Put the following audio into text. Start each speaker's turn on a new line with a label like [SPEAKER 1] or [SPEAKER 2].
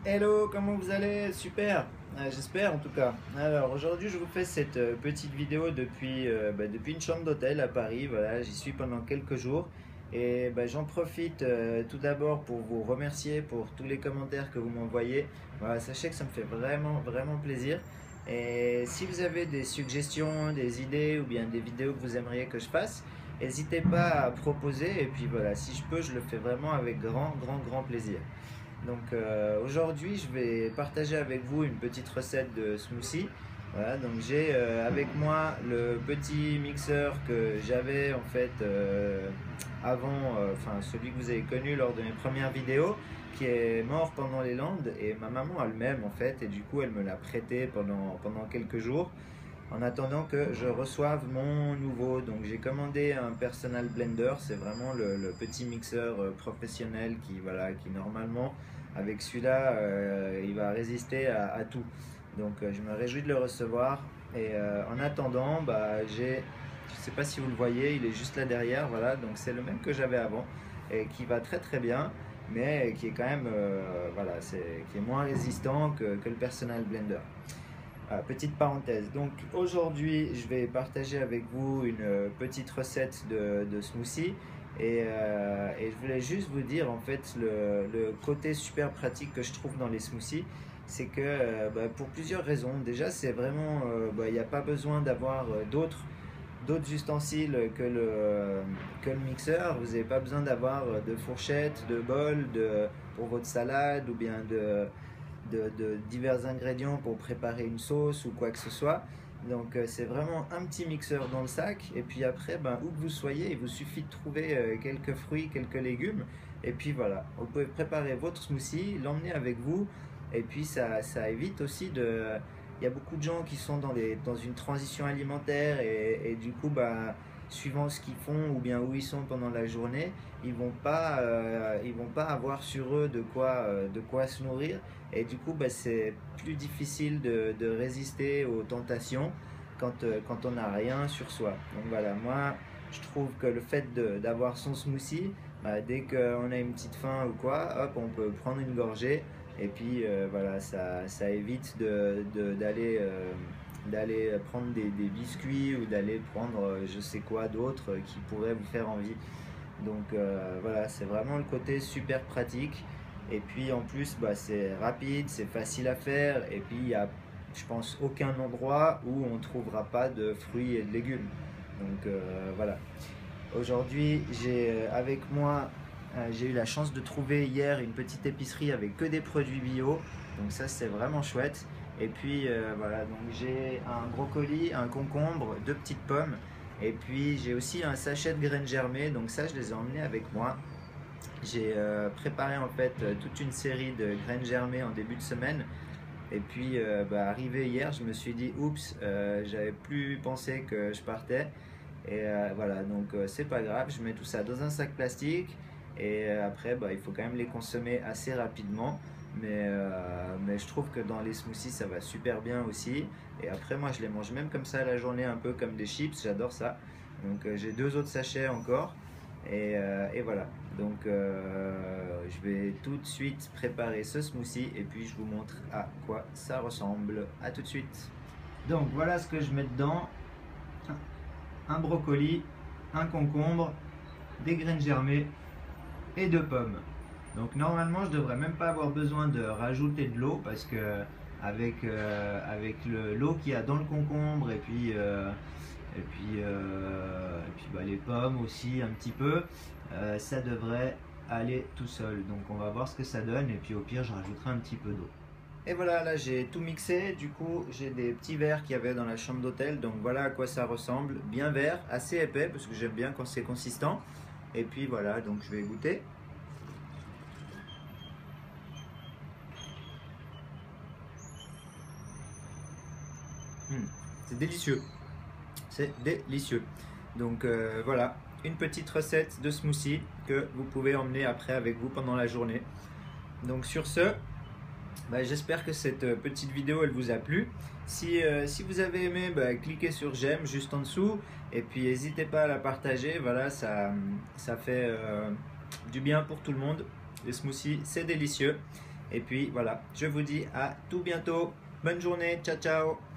[SPEAKER 1] Hello, comment vous allez? Super, j'espère en tout cas. Alors aujourd'hui je vous fais cette petite vidéo depuis une chambre d'hôtel à Paris. Voilà, j'y suis pendant quelques jours et j'en profite tout d'abord pour vous remercier pour tous les commentaires que vous m'envoyez. Voilà, sachez que ça me fait vraiment plaisir. Et si vous avez des suggestions, des idées ou bien des vidéos que vous aimeriez que je fasse, n'hésitez pas à proposer et puis voilà, si je peux, je le fais vraiment avec grand plaisir. Donc aujourd'hui, je vais partager avec vous une petite recette de smoothie. Voilà, donc j'ai avec moi le petit mixeur que j'avais en fait avant, enfin celui que vous avez connu lors de mes premières vidéos, qui est mort pendant les Landes et ma maman a le même en fait et du coup elle me l'a prêté pendant quelques jours en attendant que je reçoive mon nouveau. Donc j'ai commandé un personal blender, c'est vraiment le petit mixeur professionnel qui, voilà, qui normalement avec celui-là il va résister à tout. Donc je me réjouis de le recevoir et en attendant je sais pas si vous le voyez, il est juste là derrière, voilà, donc c'est le même que j'avais avant et qui va très bien mais qui est quand même voilà, qui est moins résistant que le personal blender. Petite parenthèse, donc aujourd'hui je vais partager avec vous une petite recette de smoothie et je voulais juste vous dire en fait le côté super pratique que je trouve dans les smoothies, c'est que pour plusieurs raisons. Déjà c'est vraiment, il n'y a pas besoin d'avoir d'autres ustensiles que le mixeur. Vous n'avez pas besoin d'avoir de fourchette, de bol pour votre salade ou bien de divers ingrédients pour préparer une sauce ou quoi que ce soit. Donc c'est vraiment un petit mixeur dans le sac et puis après où que vous soyez il vous suffit de trouver quelques fruits, quelques légumes et puis voilà, vous pouvez préparer votre smoothie, l'emmener avec vous et puis ça évite aussi de... Il y a beaucoup de gens qui sont dans une transition alimentaire et du coup suivant ce qu'ils font ou bien où ils sont pendant la journée, ils vont pas avoir sur eux de quoi se nourrir et du coup c'est plus difficile de résister aux tentations quand on n'a rien sur soi. Donc voilà, moi je trouve que le fait d'avoir son smoothie, dès qu'on a une petite faim ou quoi, hop, on peut prendre une gorgée et puis voilà, ça évite d'aller prendre des biscuits ou d'aller prendre je sais quoi d'autre qui pourrait vous faire envie. Donc voilà, c'est vraiment le côté super pratique. Et puis en plus, c'est rapide, c'est facile à faire. Et puis il y a, je pense, aucun endroit où on ne trouvera pas de fruits et de légumes. Donc voilà. Aujourd'hui, avec moi, j'ai eu la chance de trouver hier une petite épicerie avec que des produits bio. Donc ça, c'est vraiment chouette. Et puis voilà, donc j'ai un brocoli, un concombre, deux petites pommes. Et puis j'ai aussi un sachet de graines germées. Donc ça, je les ai emmenés avec moi. J'ai préparé en fait toute une série de graines germées en début de semaine. Et puis arrivé hier, je me suis dit oups, j'avais plus pensé que je partais. Et voilà, donc c'est pas grave, je mets tout ça dans un sac plastique. Et après, il faut quand même les consommer assez rapidement. Mais je trouve que dans les smoothies, ça va super bien aussi. Et après, moi, je les mange même comme ça à la journée, un peu comme des chips, j'adore ça. Donc j'ai deux autres sachets encore. Et voilà, donc je vais tout de suite préparer ce smoothie et puis je vous montre à quoi ça ressemble. À tout de suite. Donc voilà ce que je mets dedans: un brocoli, un concombre, des graines germées et deux pommes. Donc normalement je devrais même pas avoir besoin de rajouter de l'eau parce que avec l'eau qu'il y a dans le concombre et puis les pommes aussi un petit peu, ça devrait aller tout seul. Donc on va voir ce que ça donne et puis au pire je rajouterai un petit peu d'eau. Et voilà, là j'ai tout mixé, du coup j'ai des petits verres qu'il y avait dans la chambre d'hôtel, donc voilà à quoi ça ressemble, bien vert, assez épais parce que j'aime bien quand c'est consistant. Et puis voilà, donc je vais goûter. C'est délicieux, c'est délicieux. Donc voilà, une petite recette de smoothie que vous pouvez emmener après avec vous pendant la journée. Donc sur ce, j'espère que cette petite vidéo elle vous a plu. Si vous avez aimé, cliquez sur j'aime juste en dessous et puis n'hésitez pas à la partager. Voilà, ça fait du bien pour tout le monde. Les smoothies c'est délicieux Et puis voilà, je vous dis à tout bientôt. Bonne journée, ciao ciao.